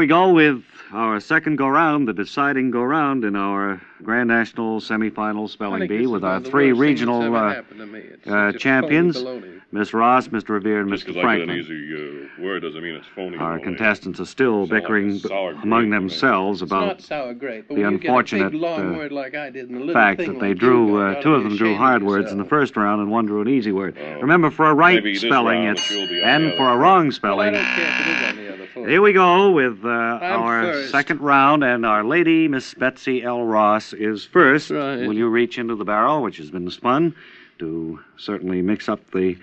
we go with our second go-round, the deciding go-round in our Grand National semifinal spelling bee with our three regional champions, Miss Ross, Mr. Revere, and Mr. Franklin. Just because I get an easy word doesn't mean it's phony. Our contestants are still bickering among themselves about the unfortunate fact that they drew, two of them drew hard words in the first round and one drew an easy word. Remember, for a right spelling, and for a wrong spelling, here we go with our second round, and our lady, Miss Betsy L. Ross, is first. Right. Will you reach into the barrel, which has been spun, to certainly mix up the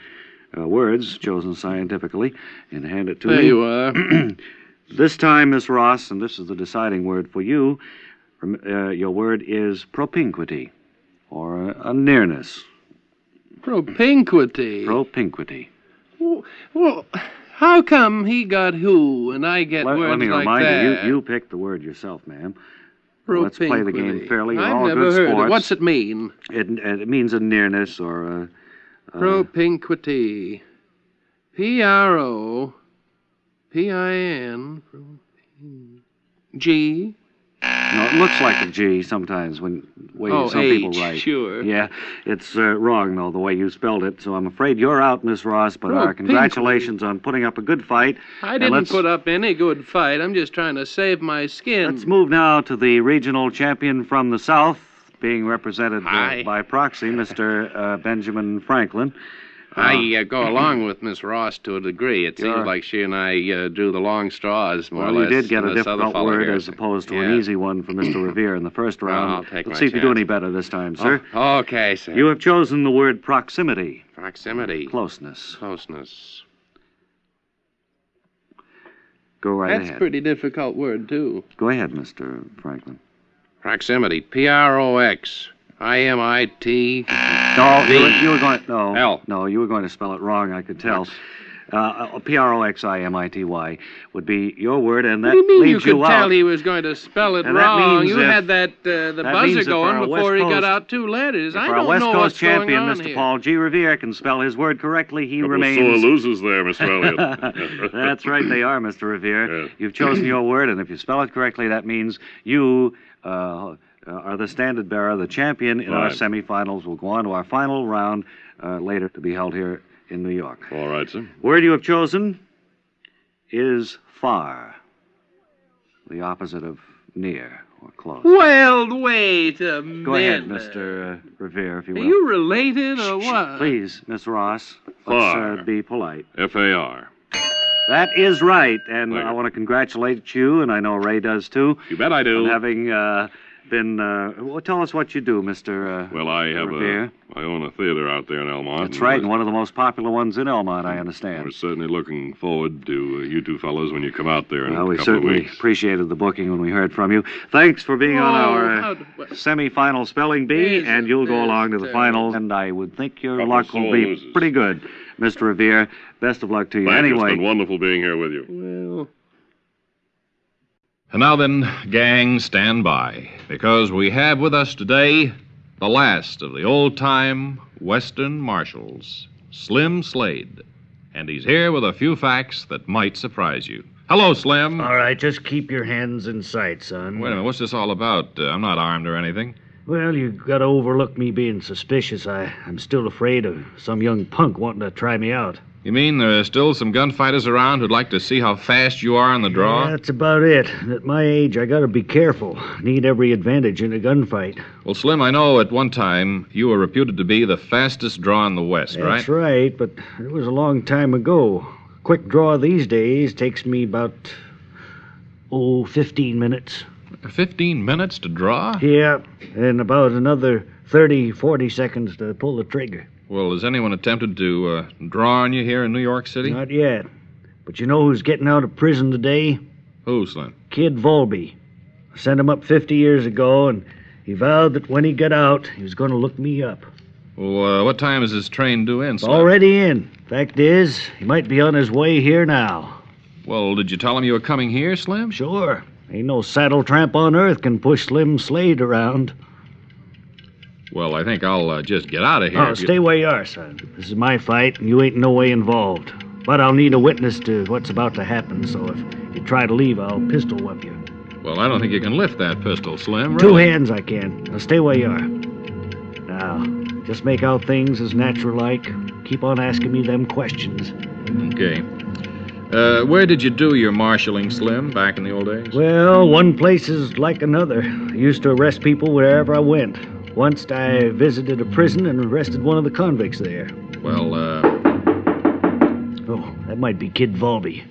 words chosen scientifically, and hand it to me? There you are. This time, Miss Ross, and this is the deciding word for you, your word is propinquity, or a nearness. Propinquity? Propinquity. Well, how come he got who and I get words like that? Let me remind you, you picked the word yourself, ma'am. Well, let's play the game fairly. You're all never good heard sports. it. What's it mean? It means a nearness or a... propinquity. P-R-O-P-I-N... G... No, it looks like a G sometimes when some people write. Sure. Yeah, it's wrong, though, the way you spelled it. So I'm afraid you're out, Miss Ross, but our congratulations on putting up a good fight. I didn't put up any good fight. I'm just trying to save my skin. Let's move now to the regional champion from the South, being represented by proxy, Mr. Benjamin Franklin. I go along with Miss Ross to a degree. It seems like she and I drew the long straws, more or less. Well, you did get a difficult word as opposed to an easy one for Mr. Revere in the first round. Let's see if you do any better this time, sir. Oh, okay, sir. You have chosen the word proximity. Proximity. Closeness. Closeness. Go right ahead. That's a pretty difficult word, too. Go ahead, Mr. Franklin. Proximity. P-R-O-X. I-M-I-T... No, you were going... No, L. No, you were going to spell it wrong, I could tell. P-R-O-X-I-M-I-T-Y would be your word, and that leads you out. What do you mean you could out. tell he was going to spell it wrong? You had the buzzer going before he got out two letters. I don't know what's going on Our West Coast champion, Mr. Paul G. Revere, can spell his word correctly. He remains... Couple sore losers there, Mr. Elliott. That's right, they are, Mr. Revere. Yeah. You've chosen your word, and if you spell it correctly, that means you... are the standard bearer, the champion in our semifinals. We'll go on to our final round later to be held here in New York. All right, sir. Word you have chosen is far, the opposite of near or close. Well, wait a minute. Go ahead, Mr. Revere, if you will. Are you related or what? Please, Miss Ross, Far. let's be polite. F-A-R. That is right, and I want to congratulate you, and I know Ray does too. You bet I do. On having been... well, tell us what you do, Mr. Well, I have I own a theater out there in Elmont. That's right, and one of the most popular ones in Elmont, I understand. We're certainly looking forward to you two fellows when you come out there in a couple of weeks. We certainly appreciated the booking when we heard from you. Thanks for being on our semi-final spelling bee, and you'll go along to the finals, and I would think your luck will be pretty good, Mr. Revere. Best of luck to you. Thank you. It's been wonderful being here with you. Well... And now then, gang, stand by, because we have with us today the last of the old-time Western marshals, Slim Slade. And he's here with a few facts that might surprise you. Hello, Slim. All right, just keep your hands in sight, son. Wait a minute, what's this all about? I'm not armed or anything. Well, you gotta overlook me being suspicious. I'm still afraid of some young punk wanting to try me out. You mean there are still some gunfighters around who'd like to see how fast you are on the draw? Yeah, that's about it. At my age, I gotta be careful. Need every advantage in a gunfight. Well, Slim, I know at one time you were reputed to be the fastest draw in the West, right? That's right, but it was a long time ago. Quick draw these days takes me about, 15 minutes. 15 minutes to draw? Yeah, and about another 30, 40 seconds to pull the trigger. Well, has anyone attempted to draw on you here in New York City? Not yet. But you know who's getting out of prison today? Who, Slim? Kid Volby. I sent him up 50 years ago, and he vowed that when he got out, he was going to look me up. Well, what time is his train due in, Slim? Already in. Fact is, he might be on his way here now. Well, did you tell him you were coming here, Slim? Sure. Ain't no saddle tramp on earth can push Slim Slade around. Well, I think I'll just get out of here. Oh, stay where you are, son. This is my fight, and you ain't no way involved. But I'll need a witness to what's about to happen, so if you try to leave, I'll pistol whip you. Well, I don't think you can lift that pistol, Slim. Two Really. hands I can. Now stay where you are. Now, just make out things as natural-like. Keep on asking me them questions. Okay. Where did you do your marshaling, Slim, back in the old days? Well, one place is like another. I used to arrest people wherever I went. Once I visited a prison and arrested one of the convicts there. Well, Oh, that might be Kid Volby.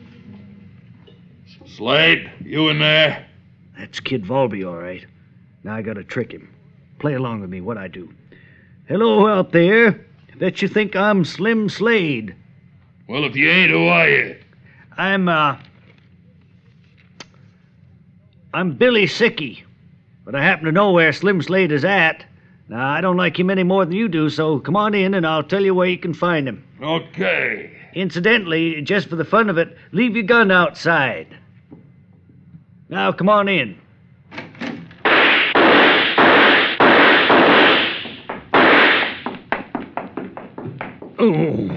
Slade, you in there? That's Kid Volby, all right. Now I gotta trick him. Play along with me, what I do. Hello out there. Bet you think I'm Slim Slade. Well, if you ain't, who are you? I'm Billy Sickey. But I happen to know where Slim Slade is at. Now, I don't like him any more than you do, so come on in and I'll tell you where you can find him. Okay. Incidentally, just for the fun of it, leave your gun outside. Now, come on in. Oh.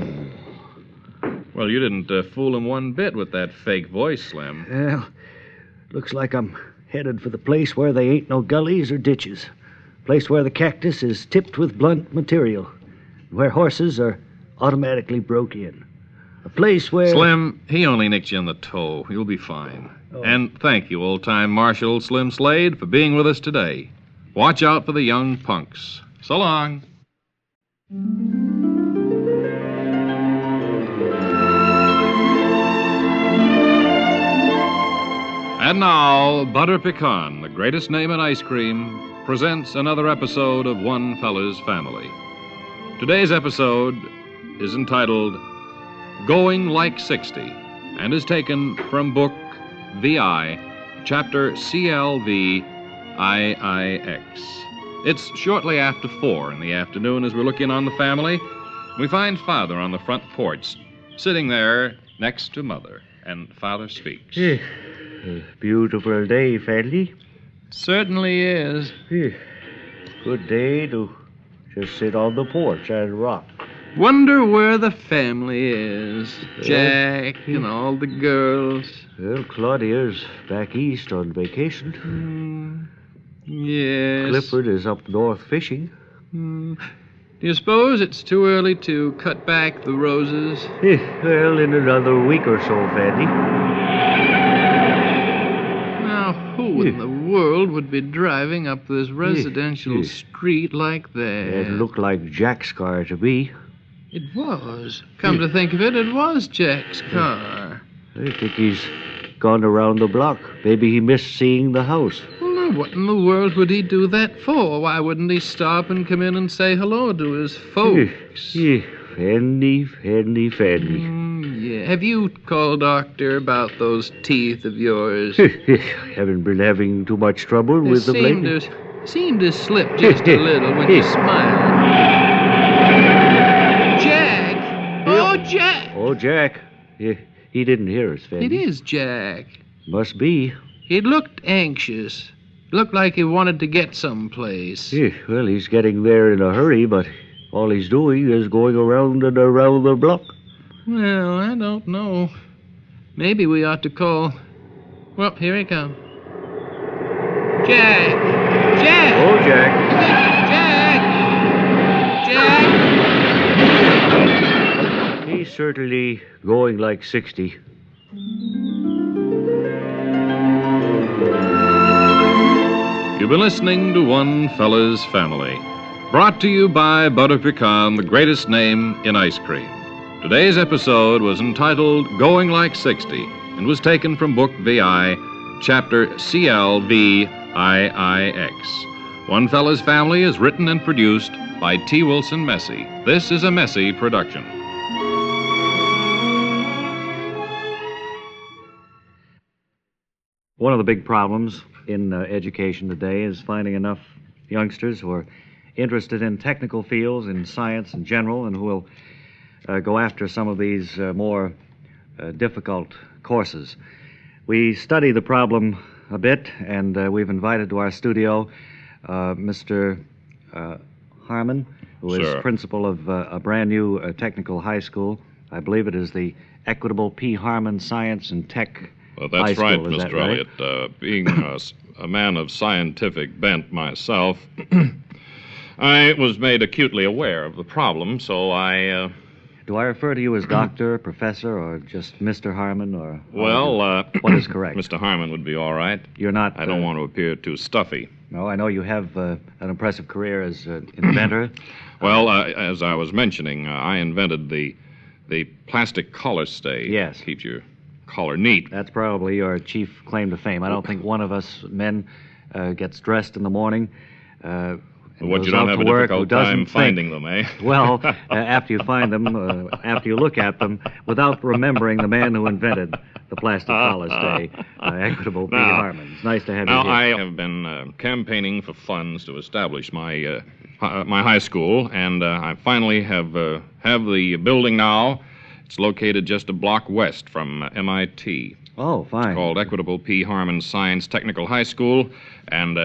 Well, you didn't fool him one bit with that fake voice, Slim. Well, looks like I'm headed for the place where they ain't no gullies or ditches. Place where the cactus is tipped with blunt material. Where horses are automatically broke in. A place where... Slim, he only nicked you in the toe. You'll be fine. Oh. And thank you, old-time Marshal Slim Slade, for being with us today. Watch out for the young punks. So long. And now, Butter Pecan, the greatest name in ice cream, presents another episode of One Fella's Family. Today's episode is entitled Going Like 60 and is taken from book VI, chapter CLVIIX. It's shortly after 4 in the afternoon as we look in on the family. We find Father on the front porch, sitting there next to Mother, and Father speaks. A beautiful day, family. Certainly is. Good day to just sit on the porch and rock. Wonder where the family is. Jack and all the girls. Well, Claudia's back east on vacation. Yes. Clifford is up north fishing. Do you suppose it's too early to cut back the roses? Well, in another week or so, Fanny. Now, who in the world would be driving up this residential street like that? It looked like Jack's car to me. It was. Come to think of it, it was Jack's car. I think he's gone around the block. Maybe he missed seeing the house. Well, now, what in the world would he do that for? Why wouldn't he stop and come in and say hello to his folks? Fanny. Yeah. Have you called Doctor about those teeth of yours? Haven't been having too much trouble with them lately. Seemed to slip just a little when you smiled. Jack! Oh, Jack! Oh, Jack. He didn't hear us, Fanny. It is Jack. Must be. He looked anxious. Looked like he wanted to get someplace. Well, he's getting there in a hurry, but all he's doing is going around and around the block. Well, I don't know. Maybe we ought to call... Well, here he comes. Jack! Jack! Oh, Jack. Jack! He's certainly going like 60. You've been listening to One Fella's Family, brought to you by Butter Pecan, the greatest name in ice cream. Today's episode was entitled Going Like 60 and was taken from Book VI, Chapter CLVIIX. One Fella's Family is written and produced by T. Wilson Messy. This is a Messy production. One of the big problems in education today is finding enough youngsters who are interested in technical fields, in science in general, and who will go after some of these more difficult courses. We study the problem a bit, and we've invited to our studio Mr. Harmon, who is principal of a brand new technical high school. I believe it is the Equitable P. Harmon Science and Tech Well, that's high right, school, is that Mr. right? Elliott. Being a man of scientific bent myself, I was made acutely aware of the problem, so I... Do I refer to you as doctor, professor, or just Mr. Harmon, or... Well, what is correct? Mr. Harmon would be all right. You're not... I don't want to appear too stuffy. No, I know you have an impressive career as an inventor. Well, as I was mentioning, I invented the plastic collar stay. Yes. Keeps your collar neat. That's probably your chief claim to fame. I don't think one of us men gets dressed in the morning. What, you don't have a difficult time finding them, eh? Well, after you find them, after you look at them, without remembering the man who invented the plastic collar stay, Equitable P. Harmon. It's nice to have you here. Now, I have been campaigning for funds to establish my high school, and I finally have the building now. It's located just a block west from MIT. Oh, fine. It's called Equitable P. Harmon Science Technical High School, and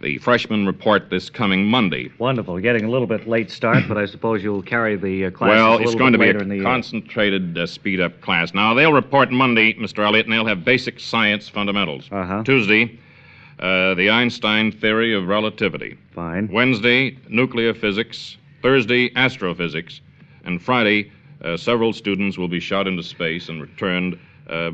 the freshmen report this coming Monday. Wonderful. Getting a little bit late start, but I suppose you'll carry the classes well, a little it's going bit to be later in the a concentrated, speed-up class. Now, they'll report Monday, Mr. Elliott, and they'll have basic science fundamentals. Uh-huh. Tuesday, the Einstein theory of relativity. Fine. Wednesday, nuclear physics. Thursday, astrophysics. And Friday, several students will be shot into space and returned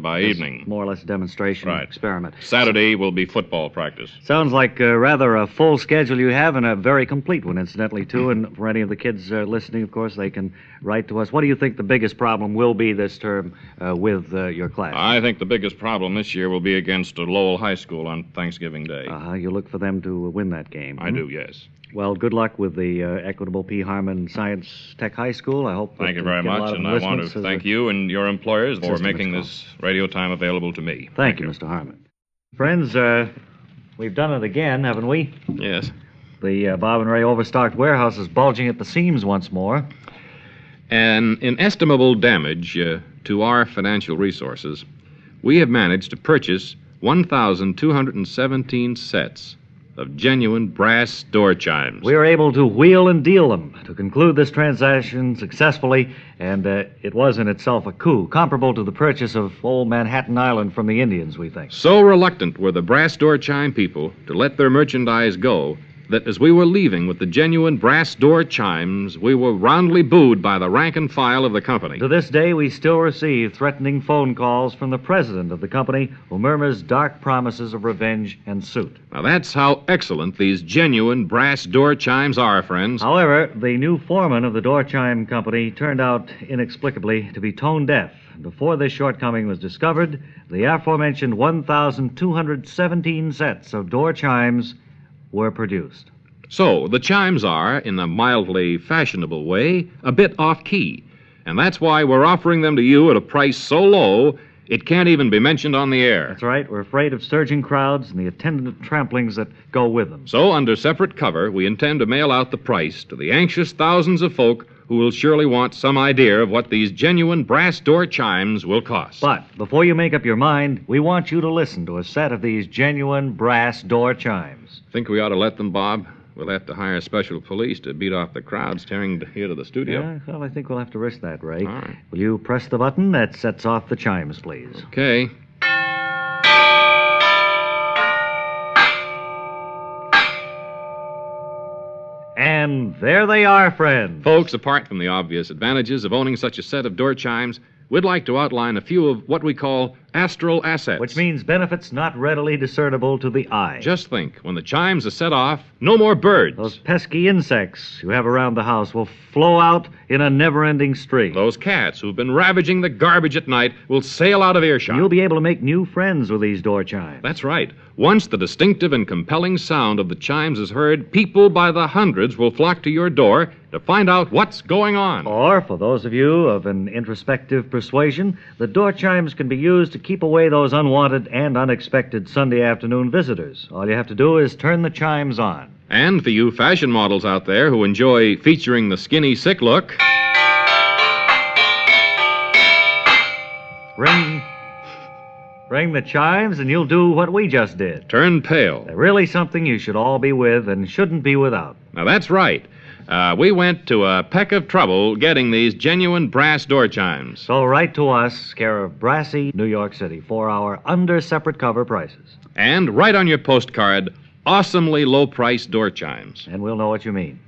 by evening. More or less a demonstration experiment. Saturday will be football practice. Sounds like rather a full schedule you have, and a very complete one, incidentally, too. And for any of the kids listening, of course, they can write to us. What do you think the biggest problem will be this term with your class? I think the biggest problem this year will be against Lowell High School on Thanksgiving Day. You look for them to win that game. I do, yes. Well, good luck with the Equitable P. Harmon Science Tech High School. I hope. Thank you very much, and I want to thank you and your employers for making this radio time available to me. Thank you, Mr. Harmon. Friends, we've done it again, haven't we? Yes. The Bob and Ray Overstocked Warehouse is bulging at the seams once more. An inestimable damage to our financial resources, we have managed to purchase 1,217 sets of genuine brass door chimes. We were able to wheel and deal them to conclude this transaction successfully, and it was in itself a coup, comparable to the purchase of old Manhattan Island from the Indians, we think. So reluctant were the brass door chime people to let their merchandise go that as we were leaving with the genuine brass door chimes, we were roundly booed by the rank and file of the company. To this day, we still receive threatening phone calls from the president of the company, who murmurs dark promises of revenge and suit. Now, that's how excellent these genuine brass door chimes are, friends. However, the new foreman of the door chime company turned out, inexplicably, to be tone deaf. Before this shortcoming was discovered, the aforementioned 1,217 sets of door chimes were produced. So, the chimes are, in a mildly fashionable way, a bit off-key. And that's why we're offering them to you at a price so low, it can't even be mentioned on the air. That's right. We're afraid of surging crowds and the attendant tramplings that go with them. So, under separate cover, we intend to mail out the price to the anxious thousands of folk who will surely want some idea of what these genuine brass door chimes will cost. But before you make up your mind, we want you to listen to a set of these genuine brass door chimes. Think we ought to let them, Bob? We'll have to hire special police to beat off the crowds tearing here to the studio. Yeah, well, I think we'll have to risk that, Ray. All right. Will you press the button that sets off the chimes, please? Okay. And there they are, friends. Folks, apart from the obvious advantages of owning such a set of door chimes, we'd like to outline a few of what we call astral assets. Which means benefits not readily discernible to the eye. Just think, when the chimes are set off, no more birds. Those pesky insects you have around the house will flow out in a never-ending stream. Those cats who've been ravaging the garbage at night will sail out of earshot. And you'll be able to make new friends with these door chimes. That's right. Once the distinctive and compelling sound of the chimes is heard, people by the hundreds will flock to your door to find out what's going on. Or, for those of you of an introspective persuasion, the door chimes can be used to keep away those unwanted and unexpected Sunday afternoon visitors. All you have to do is turn the chimes on. And for you fashion models out there who enjoy featuring the skinny, sick look, ring the chimes and you'll do what we just did. turn pale. They're really something you should all be with and shouldn't be without. Now, that's right. We went to a peck of trouble getting these genuine brass door chimes. So write to us, care of Brassy, New York City, for our under separate cover prices. And write on your postcard, awesomely low-priced door chimes. And we'll know what you mean.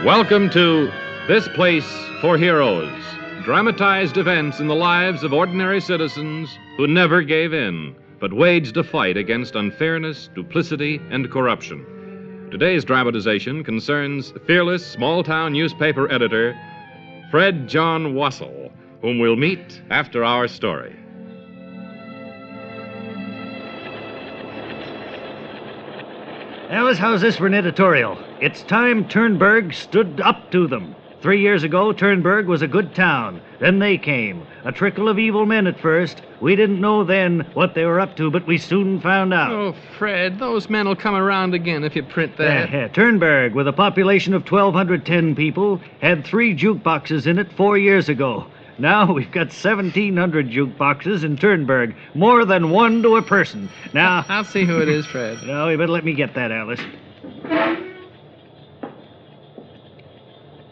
Welcome to This Place for Heroes, dramatized events in the lives of ordinary citizens who never gave in, but waged a fight against unfairness, duplicity, and corruption. Today's dramatization concerns fearless small-town newspaper editor Fred John Wassell, whom we'll meet after our story. Alice, how's this for an editorial? It's time Turnberg stood up to them. 3 years ago, Turnberg was a good town. Then they came. A trickle of evil men at first. We didn't know then what they were up to, but we soon found out. Oh, Fred, those men will come around again if you print that. Turnberg, with a population of 1,210 people, had 3 jukeboxes in it 4 years ago. Now we've got 1,700 jukeboxes in Turnberg, more than one to a person. Now... I'll see who it is, Fred. No, you better let me get that, Alice.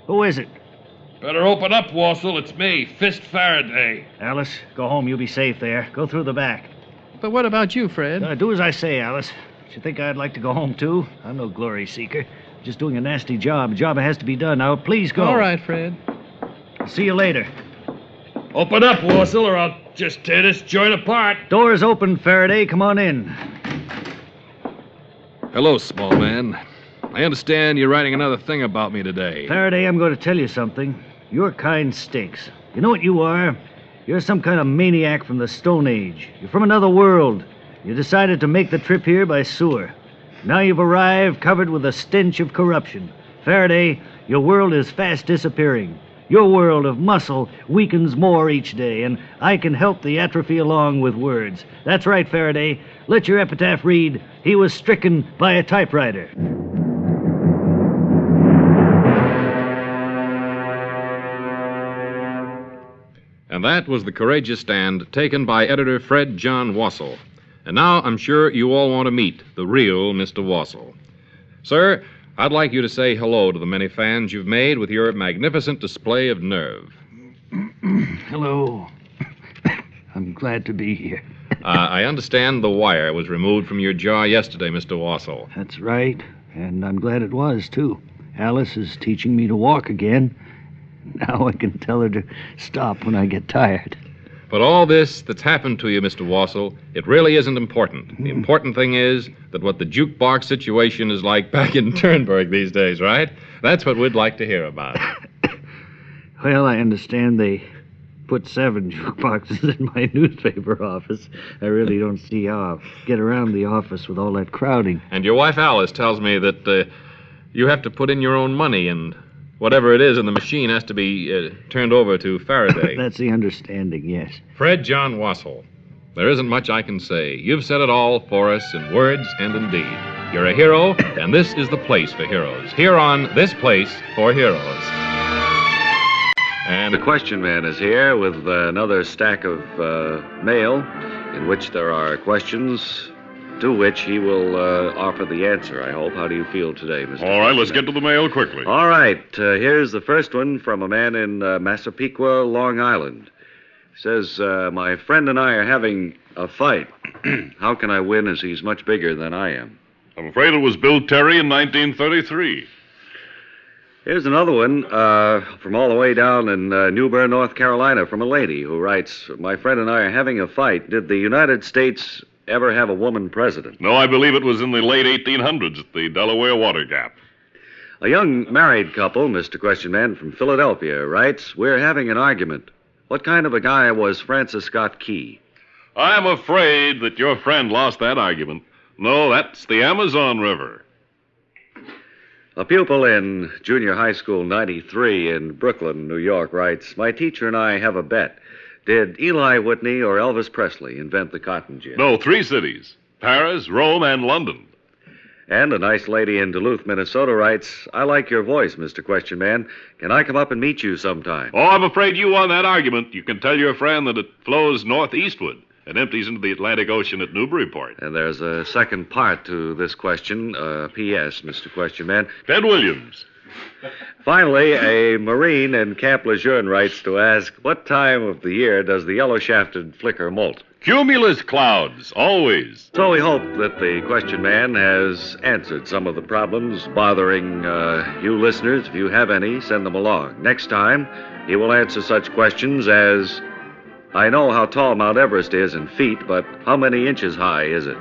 Who is it? Better open up, Wassell. It's me, Fist Faraday. Alice, go home. You'll be safe there. Go through the back. But what about you, Fred? Do as I say, Alice. Do you think I'd like to go home, too? I'm no glory seeker. Just doing a nasty job. A job that has to be done. Now, please go. All right, Fred. I'll see you later. Open up, Wassell, or I'll just tear this joint apart. Door's open, Faraday. Come on in. Hello, small man. I understand you're writing another thing about me today. Faraday, I'm going to tell you something. Your kind stinks. You know what you are? You're some kind of maniac from the Stone Age. You're from another world. You decided to make the trip here by sewer. Now you've arrived covered with a stench of corruption. Faraday, your world is fast disappearing. Your world of muscle weakens more each day, and I can help the atrophy along with words. That's right, Faraday. Let your epitaph read, he was stricken by a typewriter. And that was the courageous stand taken by editor Fred John Wassell. And now I'm sure you all want to meet the real Mr. Wassell. Sir, I'd like you to say hello to the many fans you've made with your magnificent display of nerve. Hello. I'm glad to be here. I understand the wire was removed from your jaw yesterday, Mr. Wassell. That's right, and I'm glad it was, too. Alice is teaching me to walk again. Now I can tell her to stop when I get tired. But all this that's happened to you, Mr. Wassell, it really isn't important. The important thing is that what the jukebox situation is like back in Turnberg these days, right? That's what we'd like to hear about. Well, I understand they put 7 jukeboxes in my newspaper office. I really don't see how I'll get around the office with all that crowding. And your wife Alice tells me that you have to put in your own money, and whatever it is in the machine has to be turned over to Faraday. That's the understanding, yes. Fred John Wassell, there isn't much I can say. You've said it all for us in words and in deed. You're a hero, and this is the place for heroes. Here on This Place for Heroes. And the question man is here with another stack of mail in which there are questions to which he will offer the answer, I hope. How do you feel today, Mr. All right, let's get to the mail quickly. All right, here's the first one from a man in Massapequa, Long Island. He says, my friend and I are having a fight. How can I win as he's much bigger than I am? I'm afraid it was Bill Terry in 1933. Here's another one from all the way down in New Bern, North Carolina, from a lady who writes, my friend and I are having a fight. Did the United States ever have a woman president? No, I believe it was in the late 1800s at the Delaware Water Gap. A young married couple, Mr. Question Man from Philadelphia, writes, we're having an argument. What kind of a guy was Francis Scott Key? I'm afraid that your friend lost that argument. No, that's the Amazon River. A pupil in junior high school 93 in Brooklyn, New York, writes, my teacher and I have a bet. Did Eli Whitney or Elvis Presley invent the cotton gin? No, 3 cities. Paris, Rome, and London. And a nice lady in Duluth, Minnesota writes, I like your voice, Mr. Question Man. Can I come up and meet you sometime? Oh, I'm afraid you won that argument. You can tell your friend that it flows northeastward and empties into the Atlantic Ocean at Newburyport. And there's a second part to this question. P.S., Mr. Question Man. Ted Williams. Finally, a Marine in Camp Lejeune writes to ask, what time of the year does the yellow-shafted flicker molt? Cumulus clouds, always. So we hope that the Question Man has answered some of the problems bothering you listeners. If you have any, send them along. Next time, he will answer such questions as, I know how tall Mount Everest is in feet, but how many inches high is it?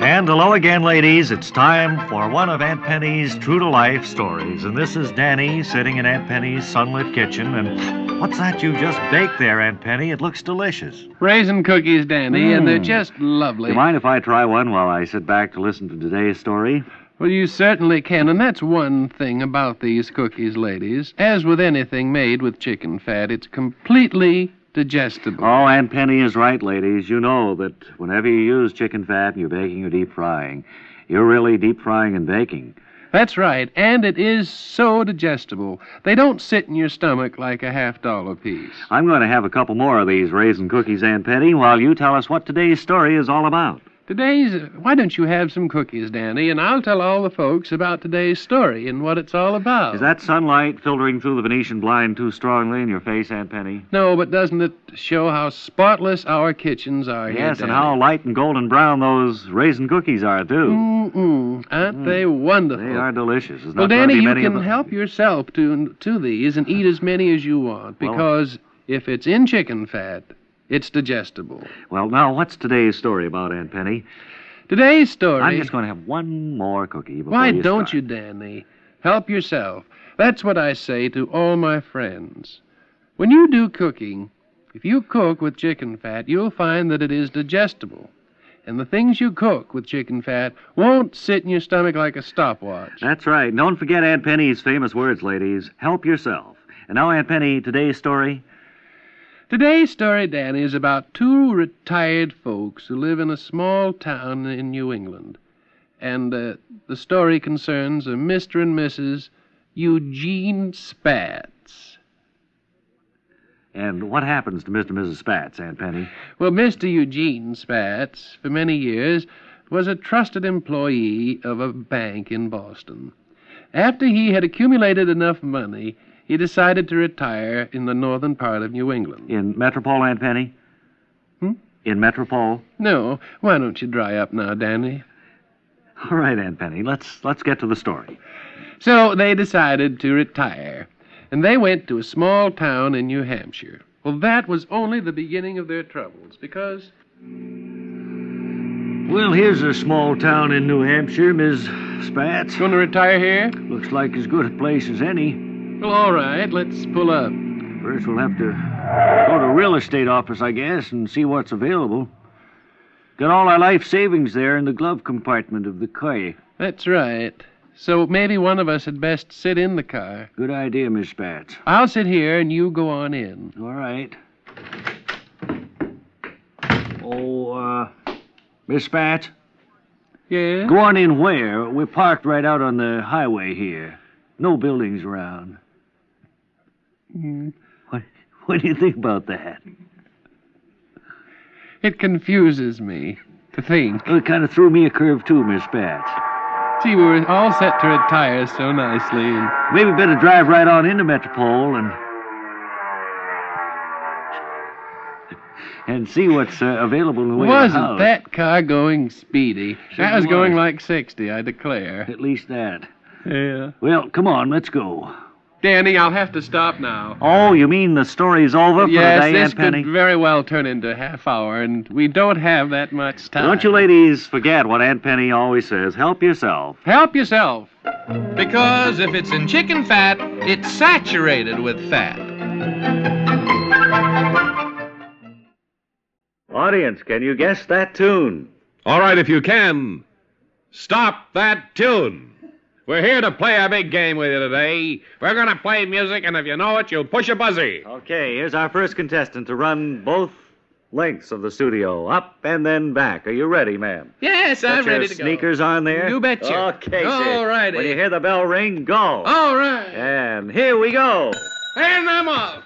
And hello again, ladies. It's time for one of Aunt Penny's true-to-life stories. And this is Danny sitting in Aunt Penny's sunlit kitchen. And what's that you just baked there, Aunt Penny? It looks delicious. Raisin cookies, Danny, and they're just lovely. Do you mind if I try one while I sit back to listen to today's story? Well, you certainly can, and that's one thing about these cookies, ladies. As with anything made with chicken fat, it's completely digestible. Oh, Aunt Penny is right, ladies. You know that whenever you use chicken fat and you're baking or deep frying, you're really deep frying and baking. That's right, and it is so digestible. They don't sit in your stomach like a $50 piece. I'm going to have a couple more of these raisin cookies, Aunt Penny, while you tell us what today's story is all about. Why don't you have some cookies, Danny, and I'll tell all the folks about today's story and what it's all about. Is that sunlight filtering through the Venetian blind too strongly in your face, Aunt Penny? No, but doesn't it show how spotless our kitchens are here, Yes, Danny? and how light and golden brown those raisin cookies are, too. Aren't they wonderful? They are delicious. Well, Danny, you can help yourself to these and eat as many as you want, because if it's in chicken fat, it's digestible. Well, now, what's today's story about, Aunt Penny? Today's story... I'm just going to have one more cookie before Why you don't start. you, Danny? Help yourself. That's what I say to all my friends. When you do cooking, if you cook with chicken fat, you'll find that it is digestible. And the things you cook with chicken fat won't sit in your stomach like a stopwatch. That's right. Don't forget Aunt Penny's famous words, ladies. Help yourself. And now, Aunt Penny, today's story... Today's story, Danny, is about two retired folks who live in a small town in New England. And the story concerns a Mr. and Mrs. Eugene Spatz. And what happens to Mr. and Mrs. Spatz, Aunt Penny? Well, Mr. Eugene Spatz, for many years, was a trusted employee of a bank in Boston. After he had accumulated enough money, he decided to retire in the northern part of New England. In Metropole, Aunt Penny? In Metropole? No. Why don't you dry up now, Danny? All right, Aunt Penny. Let's get to the story. So they decided to retire, and they went to a small town in New Hampshire. Well, that was only the beginning of their troubles, because... Well, here's a small town in New Hampshire, Miss Spatz. Going to retire here? Looks like as good a place as any. Well, all right, let's pull up. First, we'll have to go to a real estate office, I guess, and see what's available. Got all our life savings there in the glove compartment of the car. That's right. So maybe one of us had best sit in the car. Good idea, Miss Spatz. I'll sit here and you go on in. All right. Oh, Miss Spatz? Yeah? Go on in where? We're parked right out on the highway here. No buildings around. What do you think about that? It confuses me to think. Well, it kind of threw me a curve, too, Miss Spatz. Gee, we were all set to retire so nicely. And... Maybe better drive right on into Metropole and see what's available in the way of the Wasn't house. that car going speedy? That was going like 60, I declare. At least that. Yeah. Well, come on, let's go. Danny, I'll have to stop now. Oh, you mean the story's over for yes, today, this Aunt Penny? could very well turn into a half hour, and we don't have that much time. Don't you ladies forget what Aunt Penny always says. Help yourself. Help yourself. Because if it's in chicken fat, it's saturated with fat. Audience, can you guess that tune? All right, if you can, stop that tune. We're here to play a big game with you today. We're going to play music, and if you know it, you'll push a buzzy. Okay, here's our first contestant to run both lengths of the studio, up and then back. Are you ready, ma'am? Yes, I'm ready to go. Sneakers on there? You betcha. Okay, All righty. When you hear the bell ring, go. All right. And here we go. And I'm off.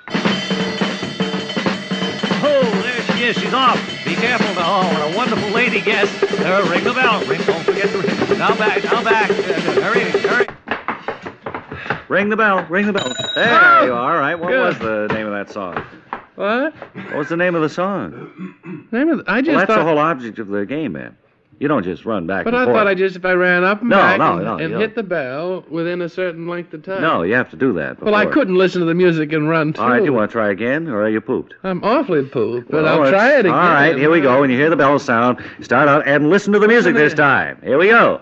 Oh, there she is. She's off. Be careful now. Oh, what a wonderful lady guest. Ring the bell. Don't forget to ring. Now back. Hurry. Ring the bell. There you are. All right. What was the name of that song? What? What was the name of the song? I just that's thought... the whole object of the game, man. You don't just run back But and I forth. thought if I ran up and back and you hit the bell within a certain length of time. No, you have to do that before. Well, I couldn't listen to the music and run, too. All right, do you want to try again, or are you pooped? I'm awfully pooped, but Well, I'll try it again. All right, here we go. When you hear the bell sound, start out and listen to the music this time. Here we go.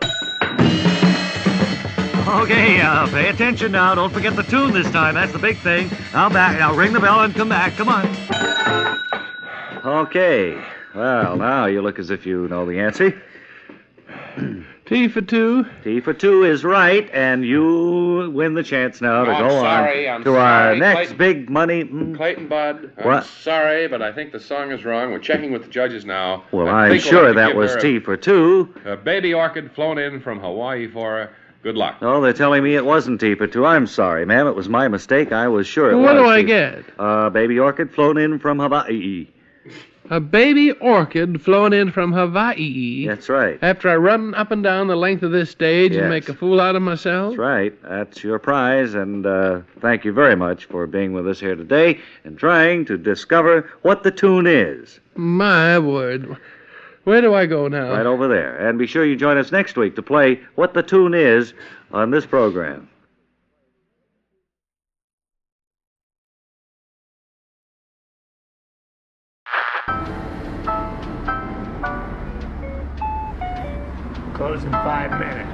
Okay, pay attention now. Don't forget the tune this time. That's the big thing. Now ring the bell and come back. Come on. Okay. Well, now you look as if you know the answer. T for two. T for two is right, and you win the chance now to go I'm on to our sorry, next Clayton. big money. Clayton Bud, I'm What? sorry, but I think the song is wrong. We're checking with the judges now. Well, I I'm think we'll sure have to that give was her T for two. A baby orchid flown in from Hawaii for her. Good luck. Oh, they're telling me it wasn't T for two. I'm sorry, ma'am. It was my mistake. I was sure it Well, was. what do I get? Baby orchid flown in from Hawaii. A baby orchid flown in from Hawaii. That's right. After I run up and down the length of this stage and Yes. make a fool out of myself? That's right. That's your prize, and thank you very much for being with us here today and trying to discover what the tune is. My word. Where do I go now? Right over there. And be sure you join us next week to play What the Tune Is on this program. Close in 5 minutes.